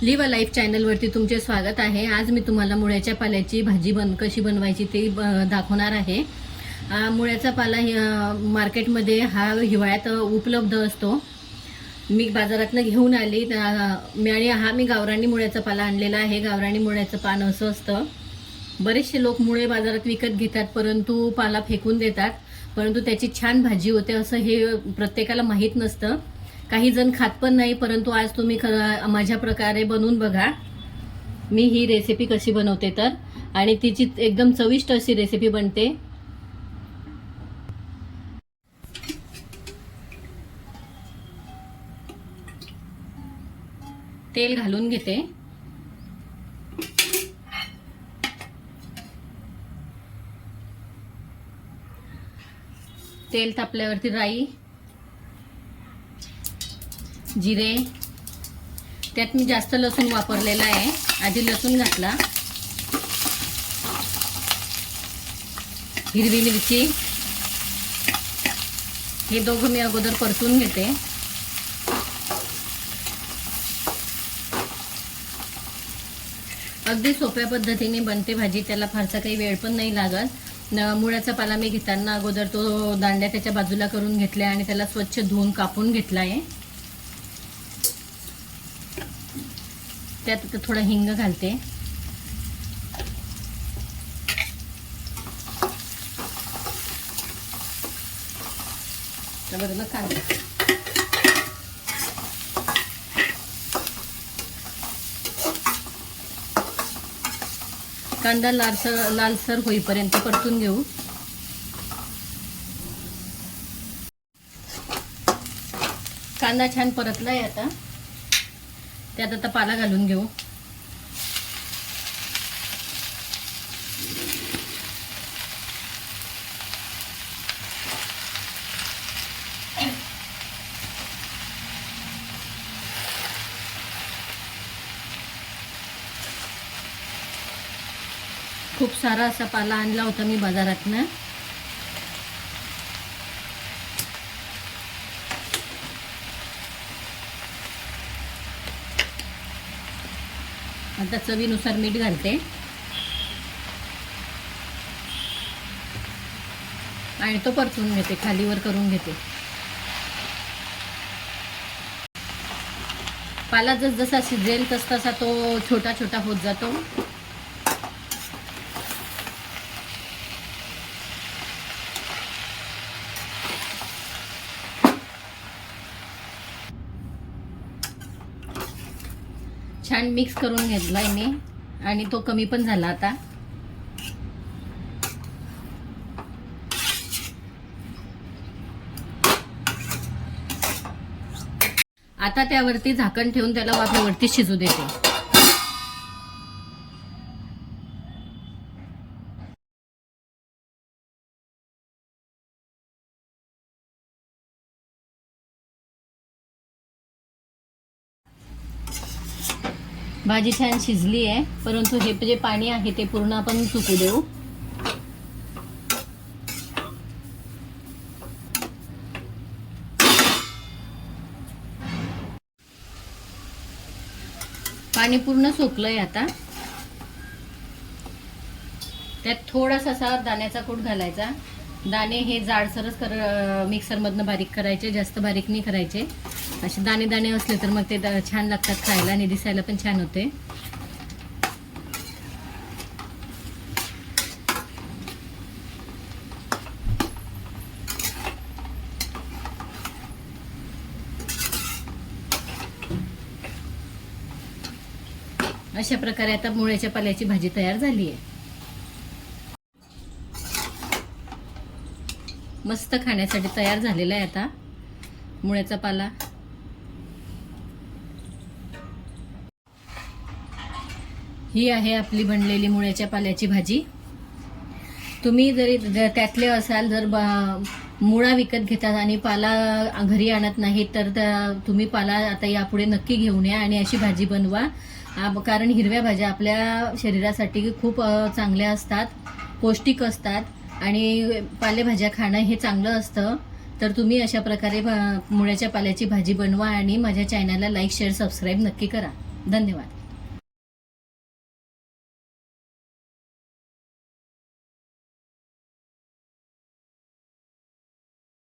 Leave a life चॅनलवरती तुमचे स्वागत आहे। आज मी तुम्हाला मुळ्याच्या पाल्याची भाजी कशी बनवायची ते दाखवणार आहे। मुळ्याचा पाला मार्केटमध्ये हा हिवाळ्यात उपलब्ध असतो। मी बाजारातून घेऊन आली आणि मी गावरानी मुळ्याचा पाला आणलेला आहे। गावरानी मुळ्याचं पान असं असतं। बरेचसे लोक मुळे बाजारात विकत घेतात परंतु पाला फेकून देतात, परंतु त्याची छान भाजी होते असं हे प्रत्येकाला माहीत नसतं। काही जण खात पण नाही, परंतु आज तुम्ही माझ्या प्रकारे बनवून बघा मी ही रेसिपी कशी बनवते तर, आणि तिची एकदम चविष्ट अशी रेसिपी बनते। तेल घालून घेते। तेल तापल्यावरती राई, जिरे, त्यात मी जास्त लसूण वापरलेला आहे। आधी लसूण घातला, हिरवी मिरची, हे दोघं मी अगोदर परतून घेते। अगदी सोप्या पद्धतीने बनते भाजी, त्याला फारसा काही वेळ पण नाही लागत। मुळ्याचा पाला मी घेताना अगोदर तो दांड्या त्याच्या बाजूला करून घेतल्या आणि त्याला स्वच्छ धुवून कापून घेतला आहे। त्यात थोडा हिंग घालते। त्याबरोबर कांदा, कांदा लालसर होईपर्यंत परतून घेऊ। कांदा छान परतलाय, आता त्यात पाला घालून घेऊ। खूप सारा असा पाला आणला होता मी बाजारातनं। आता चवीनुसार मीठ घालते आणि तो परतून घेते, खालीवर करून घेते। पाला जसा शिजेल तसा तो छोटा छोटा होत जातो। छान मिक्स करून घेतलाय मी आणि तो कमी पण झाला आता। आता त्यावरती झाकण ठेवून त्याला वाफेवरती शिजू देते। भाजी छान शिजली आहे, परंतु हे जे पाणी आहे ते पूर्ण आपण सुकू देऊ। पाणी पूर्ण सुकलंय आता। त्यात थोडासा असा दाण्याचा कूट घालायचा। दाणे हे जाडसरच मिक्सर मधनं बारीक करायचे, जास्त बारीक नाही करायचे। असे दाणे दाणे असले तर मग ते छान लागतात खायला आणि दिसायला पण छान होते। अशा प्रकारे आता मुळ्याच्या पाल्याची भाजी तयार झाली आहे। मस्त खाण्यासाठी तयार झालेला आहे आता मुळ्याचा पाला। ही आहे आपली बनलेली मुळ्याच्या पाल्याची भाजी। तुम्ही जरी त्यातले असाल, जर मुळा विकत घेतात आणि पाला घरी आणत नाही तर तुम्ही पाला आता यापुढे नक्की घेऊन या आणि अशी भाजी बनवा। कारण हिरव्या भाज्या आपल्या शरीरासाठी खूप चांगल्या असतात, पौष्टिक असतात आणि पालेभाज्या खाणं हे चांगलं असतं। तर तुम्ही अशा प्रकारे मुळ्याच्या पाल्याची भाजी बनवा आणि माझ्या चॅनलला लाईक, शेअर, सबस्क्राईब नक्की करा। धन्यवाद.